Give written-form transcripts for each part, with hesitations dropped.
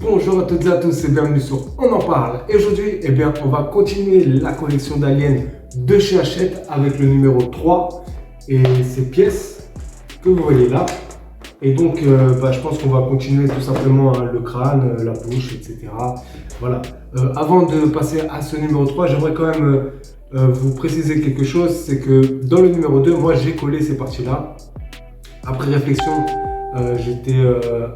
Bonjour à toutes et à tous et bienvenue sur On en parle. Et aujourd'hui, on va continuer la collection d'aliens de chez Hachette avec le numéro 3 et ces pièces que vous voyez là. Et donc, je pense qu'on va continuer tout simplement le crâne, la bouche, etc. Voilà. Avant de passer à ce numéro 3, j'aimerais quand même vous préciser quelque chose. C'est que dans le numéro 2, moi j'ai collé ces parties-là. Après réflexion, j'étais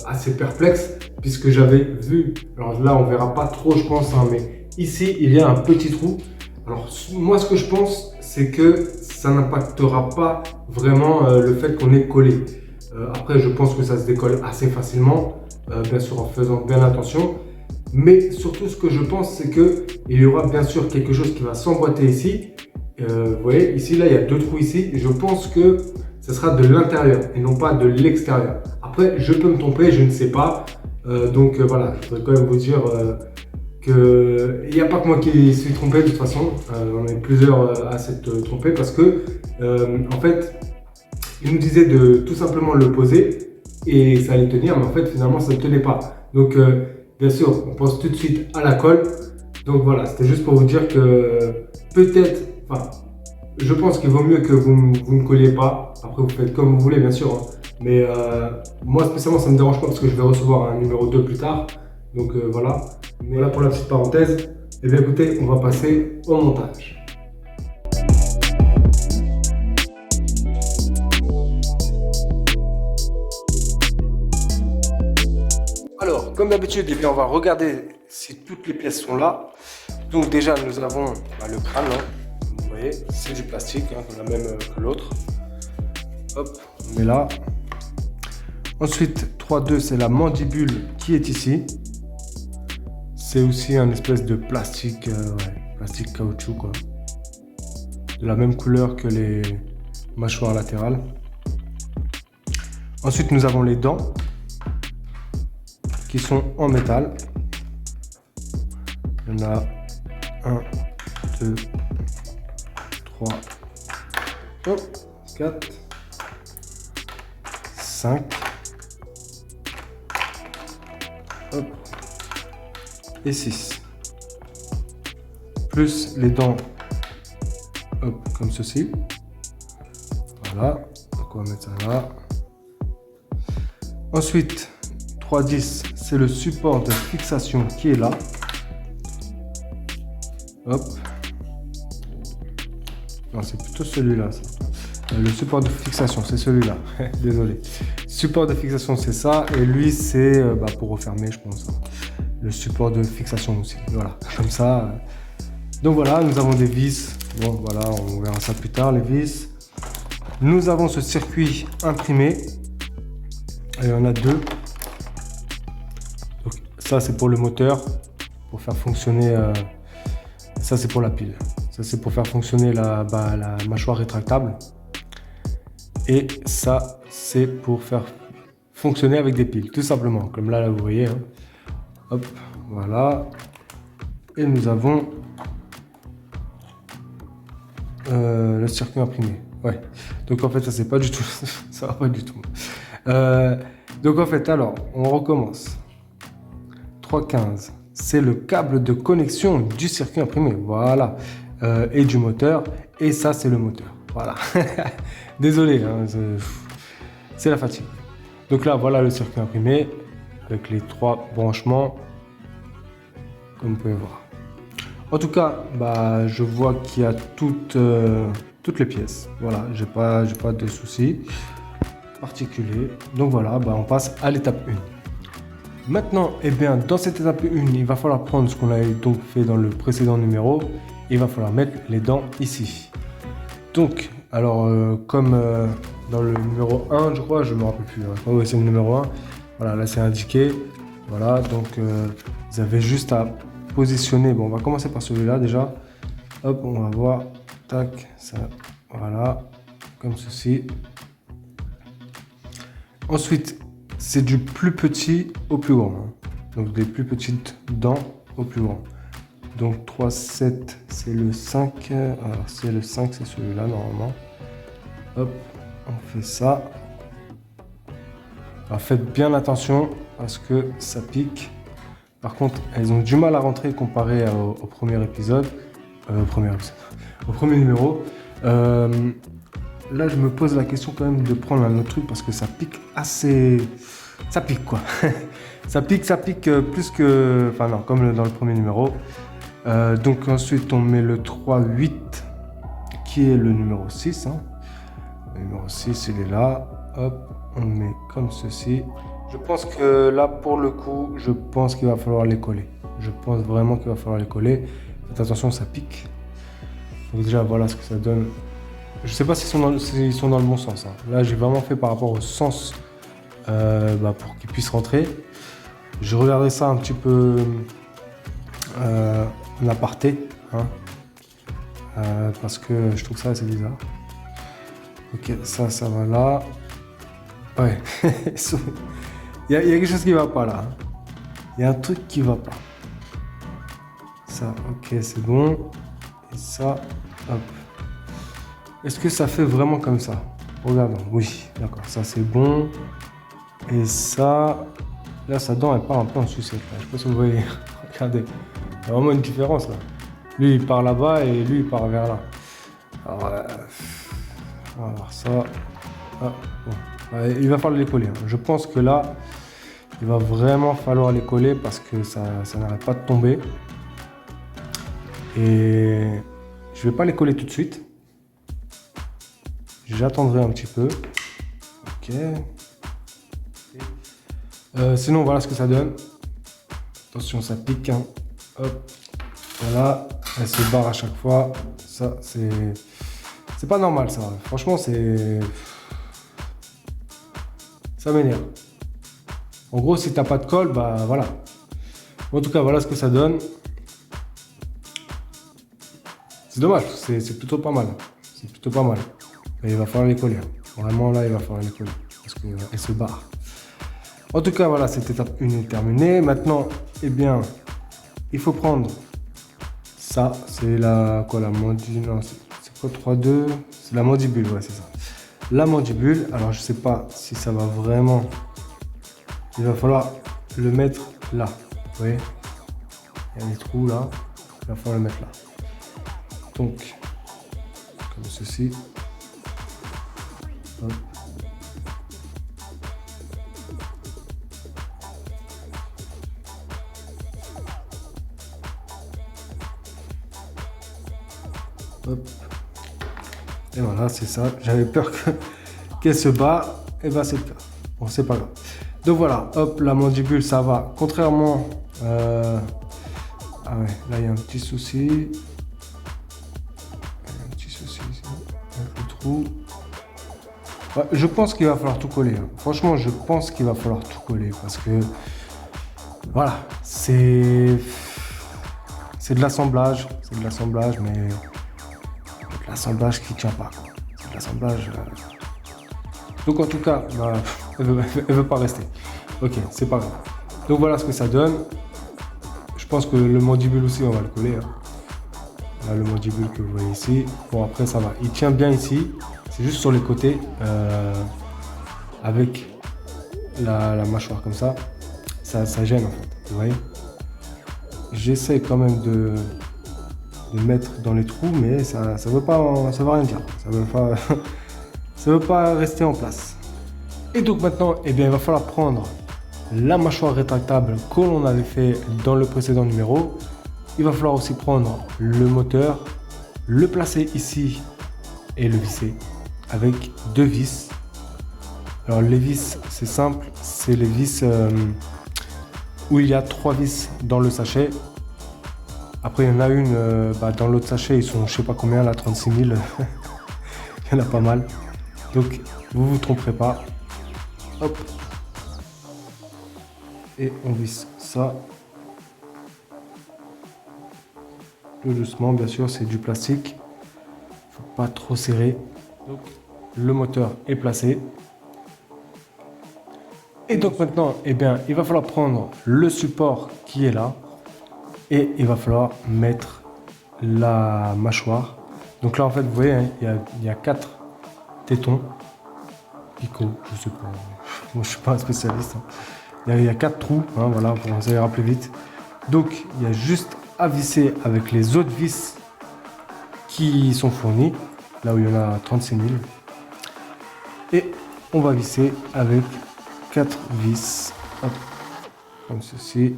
assez perplexe puisque j'avais vu, alors là on verra pas trop je pense, hein, mais ici il y a un petit trou. Alors moi ce que je pense c'est que ça n'impactera pas vraiment le fait qu'on ait collé. Après je pense que ça se décolle assez facilement, bien sûr en faisant bien attention. Mais surtout ce que je pense c'est que il y aura bien sûr quelque chose qui va s'emboîter ici. Vous voyez ici là il y a deux trous ici et je pense que ce sera de l'intérieur et non pas de l'extérieur. Après, je peux me tromper, je ne sais pas. Voilà, je voudrais quand même vous dire qu'il n'y a pas que moi qui suis trompé de toute façon. On est plusieurs à s'être trompés parce que, en fait, il nous disait de tout simplement le poser et ça allait tenir, mais en fait, finalement, ça ne tenait pas. Donc, bien sûr, on pense tout de suite à la colle. Donc voilà, c'était juste pour vous dire que peut-être, enfin, je pense qu'il vaut mieux que vous ne colliez pas. Après, vous faites comme vous voulez, bien sûr, hein. Mais moi, spécialement, ça ne me dérange pas parce que je vais recevoir un numéro 2 plus tard. Donc voilà. Mais voilà pour la petite parenthèse. Et bien écoutez, on va passer au montage. Alors, comme d'habitude, on va regarder si toutes les pièces sont là. Donc déjà, nous avons le crâne, hein. Vous voyez, c'est du plastique, hein, la même que l'autre. Hop, on met là. Ensuite, 3-2, c'est la mandibule qui est ici. C'est aussi un espèce de plastique, plastique caoutchouc, quoi. De la même couleur que les mâchoires latérales. Ensuite, nous avons les dents qui sont en métal. Il y en a 1, 2, 3, 4, 5. Hop. Et 6. Plus les dents, hop, comme ceci. Voilà. Donc on va mettre ça là. Ensuite, 3-10, c'est le support de fixation qui est là. Hop. Non, c'est plutôt celui-là. Le support de fixation, c'est celui-là. Désolé. Support de fixation, c'est ça. Et lui, c'est pour refermer, je pense. Le support de fixation aussi. Voilà, comme ça. Donc voilà, nous avons des vis. Bon, voilà, on verra ça plus tard, les vis. Nous avons ce circuit imprimé. Il y en a deux. Donc, ça, c'est pour le moteur. Pour faire fonctionner... ça, c'est pour la pile. Ça, c'est pour faire fonctionner la mâchoire rétractable. Et ça, c'est pour faire fonctionner avec des piles, tout simplement. Comme là vous voyez. Hein. Hop, voilà. Et nous avons le circuit imprimé. Ouais. Donc en fait, ça c'est pas du tout. Ça va pas du tout. Donc en fait, alors, on recommence. 3.15. C'est le câble de connexion du circuit imprimé. Voilà. Et du moteur. Et ça, c'est le moteur. Voilà. Désolé, hein, c'est la fatigue. Donc là, voilà le circuit imprimé avec les 3 branchements, comme vous pouvez voir. En tout cas, je vois qu'il y a toutes les pièces. Voilà, j'ai pas de soucis particuliers. Donc voilà, on passe à l'étape 1. Maintenant, dans cette étape 1, il va falloir prendre ce qu'on avait donc fait dans le précédent numéro. Il va falloir mettre les dents ici. Donc, alors, comme dans le numéro 1, je crois, je me rappelle plus. Hein. Oui, c'est le numéro 1. Voilà, là, c'est indiqué. Voilà, donc, vous avez juste à positionner. Bon, on va commencer par celui-là, déjà. Hop, on va voir. Tac, ça, voilà, comme ceci. Ensuite, c'est du plus petit au plus grand. Hein. Donc, des plus petites dents au plus grand. Donc 3, 7, c'est le 5. Alors c'est le 5, c'est celui-là normalement. Hop, on fait ça. Alors faites bien attention parce que ça pique. Par contre, elles ont du mal à rentrer comparé au premier épisode. Au premier numéro. Là, je me pose la question quand même de prendre un autre truc parce que ça pique assez... Ça pique quoi. ça pique plus que... Enfin non, comme dans le premier numéro. Donc ensuite, on met le 3-8 qui est le numéro 6. Hein. Le numéro 6, il est là. Hop, on le met comme ceci. Je pense que là, pour le coup, je pense qu'il va falloir les coller. Je pense vraiment qu'il va falloir les coller. Faites attention, ça pique. Donc déjà, voilà ce que ça donne. Je sais pas s'ils sont dans le bon sens. Hein. Là, j'ai vraiment fait par rapport au sens pour qu'ils puissent rentrer. Je regardais ça un petit peu en aparté. Hein, parce que je trouve ça assez bizarre. Ok, ça va là. Ouais. Il y a quelque chose qui va pas là. Il y a un truc qui va pas. Ça, ok, c'est bon. Et ça, hop. Est-ce que ça fait vraiment comme ça? Regardons, oui, d'accord, ça c'est bon. Et ça, là, sa dent, elle part un peu en sucette. Je sais pas si vous voyez. Regardez, il y a vraiment une différence là. Lui, il part là-bas et lui, il part vers là. Alors, on va voir ça. Ah, bon. Il va falloir les coller. Hein. Je pense que là, il va vraiment falloir les coller parce que ça n'arrête pas de tomber. Et je vais pas les coller tout de suite. J'attendrai un petit peu. Ok. Sinon, voilà ce que ça donne. Attention, ça pique. Hein. Hop. Voilà. Elle se barre à chaque fois. Ça, c'est pas normal, ça. Franchement, c'est... Ça m'énerve. En gros, si t'as pas de colle, bah voilà. En tout cas, voilà ce que ça donne. C'est dommage, c'est plutôt pas mal. C'est plutôt pas mal. Mais il va falloir les coller. Vraiment, là, il va falloir les coller. Parce qu'elle se barre. En tout cas, voilà, cette étape 1 est terminée. Maintenant, eh bien, il faut prendre ça. C'est la mandibule. Non, c'est quoi 3-2? C'est la mandibule, ouais, c'est ça. La mandibule. Alors, je sais pas si ça va vraiment... Il va falloir le mettre là. Vous voyez? Il y a des trous là. Il va falloir le mettre là. Donc, comme ceci. Hop. Hop. Et voilà, c'est ça. J'avais peur qu'elle se bat. Et ben c'est le cas. Bon, c'est pas grave. Donc voilà, hop, la mandibule, ça va. Contrairement... Ah ouais, là, il y a un petit souci. Avec le trou. Ouais, je pense qu'il va falloir tout coller. Hein. Franchement, je pense qu'il va falloir tout coller. Parce que... Voilà, c'est de l'assemblage. C'est de l'assemblage, mais... de l'assemblage qui tient pas. C'est de l'assemblage... Donc en tout cas, bah, elle veut pas rester. Ok, c'est pas grave. Donc voilà ce que ça donne. Je pense que le mandibule aussi, on va le coller. Hein. Là, le mandibule que vous voyez ici. Bon, après, ça va. Il tient bien ici. C'est juste sur les côtés. Avec la mâchoire comme ça. Ça gêne en fait. Vous voyez. J'essaie quand même de mettre dans les trous, mais ça veut rien dire. Ça veut pas rester en place. Et donc maintenant, eh bien, il va falloir prendre la mâchoire rétractable que l'on avait fait dans le précédent numéro. Il va falloir aussi prendre le moteur, le placer ici et le visser avec 2 vis. Alors les vis, c'est simple, c'est les vis où il y a 3 vis dans le sachet. Après, il y en a une dans l'autre sachet, ils sont je sais pas combien, là, 36 000. Il y en a pas mal. Donc, vous vous tromperez pas. Hop. Et on visse ça. Tout doucement, bien sûr, c'est du plastique. Faut pas trop serrer. Donc, le moteur est placé. Et donc maintenant, eh bien, il va falloir prendre le support qui est là. Et il va falloir mettre la mâchoire. Donc là, en fait, vous voyez, hein, il y a 4 tétons. Picots, je sais pas. Moi, je suis pas un spécialiste. Hein. Il y a 4 trous, hein, voilà, pour ça ira plus vite. Donc il y a juste à visser avec les autres vis qui sont fournis, là où il y en a 36 000. Et on va visser avec 4 vis, hop, comme ceci.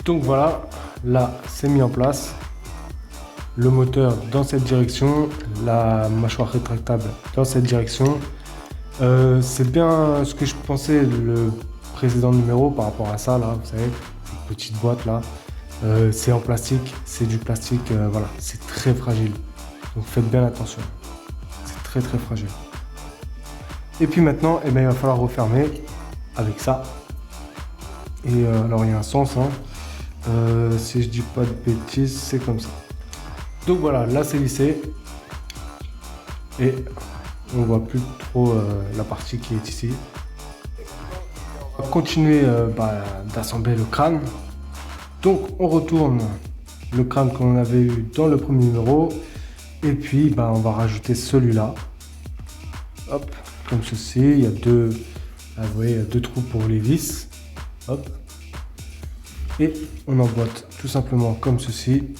Donc voilà, là c'est mis en place. Le moteur dans cette direction, la mâchoire rétractable dans cette direction. C'est bien ce que je pensais le précédent numéro par rapport à ça là, vous savez, cette petite boîte là. C'est en plastique, c'est du plastique, voilà, c'est très fragile. Donc faites bien attention, c'est très très fragile. Et puis maintenant, eh bien, il va falloir refermer avec ça. Et alors il y a un sens, hein. Si je dis pas de bêtises, c'est comme ça. Donc voilà, là c'est lissé. Et on voit plus trop la partie qui est ici. On va continuer d'assembler le crâne. Donc on retourne le crâne qu'on avait eu dans le premier numéro. Et puis on va rajouter celui-là. Hop, comme ceci. Il y a deux, là, vous voyez, il y a deux trous pour les vis. Hop. Et on emboîte tout simplement comme ceci.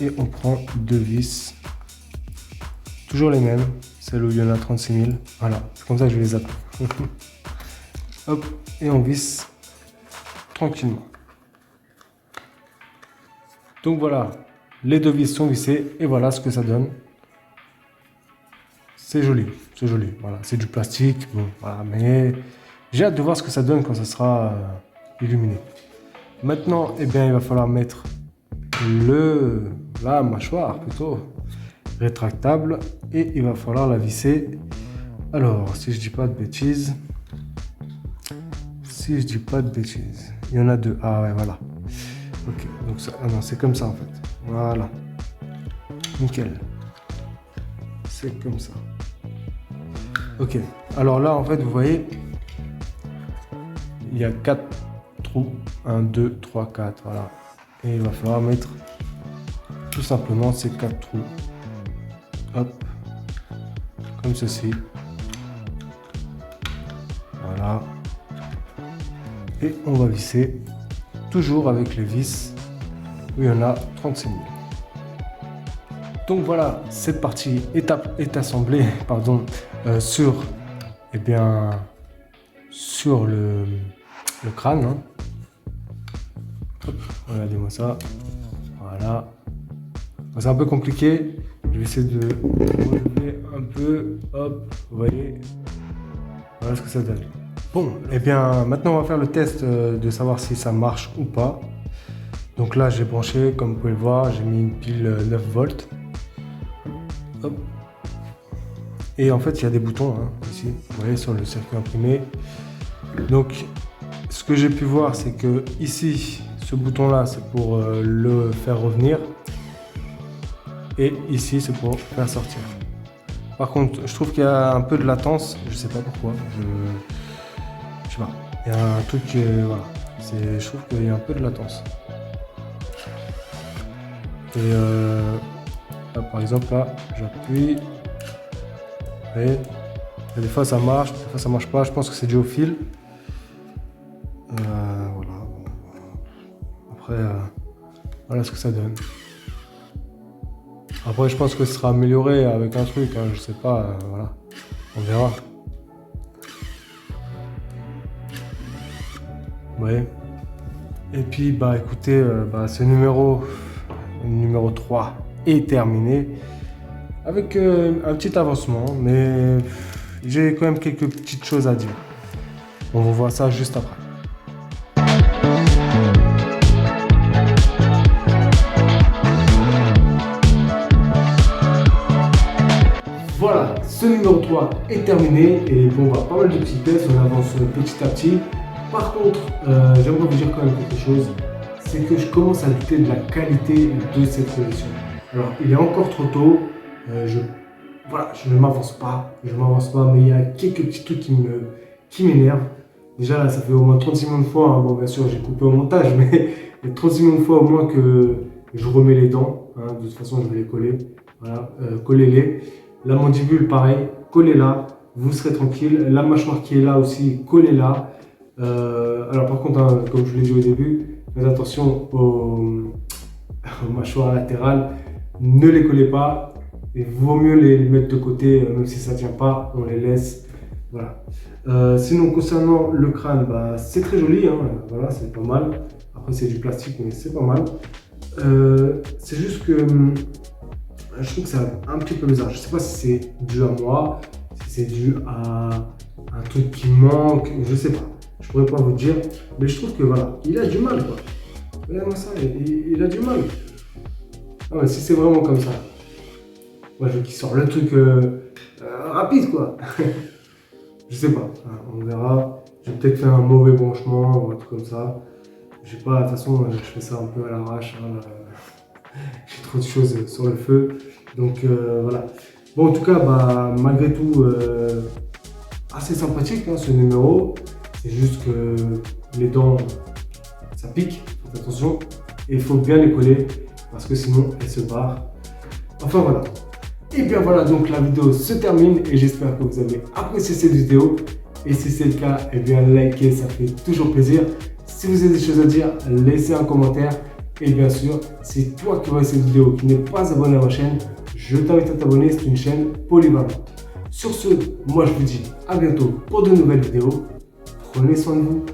Et on prend deux vis. Toujours les mêmes. Celle où il y en a 36 000. Voilà, c'est comme ça que je les appelle. Hop, et on visse tranquillement. Donc voilà, les deux vis sont vissées et voilà ce que ça donne. C'est joli, c'est joli. Voilà, c'est du plastique, bon, voilà, mais j'ai hâte de voir ce que ça donne quand ça sera illuminé. Maintenant, eh bien, il va falloir mettre la mâchoire plutôt rétractable et il va falloir la visser. Alors, si je dis pas de bêtises, il y en a deux. Ah ouais, voilà. Ok, donc ça, ah non, c'est comme ça en fait. Voilà, nickel. C'est comme ça. Ok, alors là en fait, vous voyez, il y a 4 trous. 1, 2, 3, 4, voilà. Et il va falloir mettre tout simplement ces 4 trous. Hop, comme ceci. Voilà. Et on va visser toujours avec les vis où il y en a 36 000. Donc voilà, cette partie est assemblée pardon, sur le crâne. Hein. Hop, regardez-moi ça. Voilà. C'est un peu compliqué. Je vais essayer de relever un peu. Hop, vous voyez. Voilà ce que ça donne. Bon, et bien maintenant on va faire le test de savoir si ça marche ou pas. Donc là j'ai branché, comme vous pouvez le voir, j'ai mis une pile 9 volts. Hop. Et en fait il y a des boutons hein, ici, vous voyez sur le circuit imprimé. Donc ce que j'ai pu voir c'est que ici, ce bouton là c'est pour le faire revenir. Et ici c'est pour faire sortir. Par contre je trouve qu'il y a un peu de latence, je sais pas pourquoi. Je sais pas, il y a un truc, voilà, je trouve qu'il y a un peu de latence. Et là, par exemple, là, j'appuie, et des fois ça marche, des fois ça marche pas, je pense que c'est dû au fil. Voilà. Après, voilà ce que ça donne. Après, je pense que ce sera amélioré avec un truc, hein, je sais pas, voilà, on verra. Ouais. Et puis écoutez, ce numéro 3 est terminé avec un petit avancement, mais j'ai quand même quelques petites choses à dire. On va voir ça juste après. Voilà, ce numéro 3 est terminé et bon, pas mal de petits tests, on avance petit à petit. Par contre, j'aimerais vous dire quand même quelque chose, c'est que je commence à douter de la qualité de cette collection. Alors, il est encore trop tôt, je ne m'avance pas, mais il y a quelques petits trucs qui m'énervent. Déjà, là, ça fait au moins 36 millions de fois, hein. Bon, bien sûr, j'ai coupé au montage, mais il y a 36 millions de fois au moins que je remets les dents. Hein. De toute façon, je vais les coller. Voilà, collez-les. La mandibule, pareil, collez-la, vous serez tranquille. La mâchoire qui est là aussi, collez-la. Alors par contre, hein, comme je vous l'ai dit au début, faites attention aux mâchoires latérales, ne les collez pas, il vaut mieux les mettre de côté, même si ça ne tient pas, on les laisse. Voilà. Sinon, concernant le crâne, bah, c'est très joli, hein, voilà, c'est pas mal. Après, c'est du plastique, mais c'est pas mal. C'est juste que je trouve que c'est un petit peu bizarre. Je sais pas si c'est dû à moi, si c'est dû à un truc qui manque, je sais pas. Je pourrais pas vous dire, mais je trouve que voilà, il a du mal quoi. Regardez-moi ça, il a du mal. Ah ouais, si c'est vraiment comme ça, moi je veux qu'il sorte le truc rapide quoi. Je sais pas, on verra. Je vais peut-être faire un mauvais branchement ou un truc comme ça. Je sais pas, de toute façon, je fais ça un peu à l'arrache. Hein, j'ai trop de choses sur le feu. Donc voilà. Bon, en tout cas, bah, malgré tout, assez sympathique hein, ce numéro. C'est juste que les dents, ça pique. Faites attention. Et il faut bien les coller parce que sinon, elles se barrent. Enfin voilà. Et bien voilà, donc la vidéo se termine et j'espère que vous avez apprécié cette vidéo. Et si c'est le cas, et bien likez, ça fait toujours plaisir. Si vous avez des choses à dire, laissez un commentaire. Et bien sûr, si toi qui vois cette vidéo qui n'est pas abonné à ma chaîne, je t'invite à t'abonner, c'est une chaîne polyvalente. Sur ce, moi je vous dis à bientôt pour de nouvelles vidéos. Prenez soin de vous.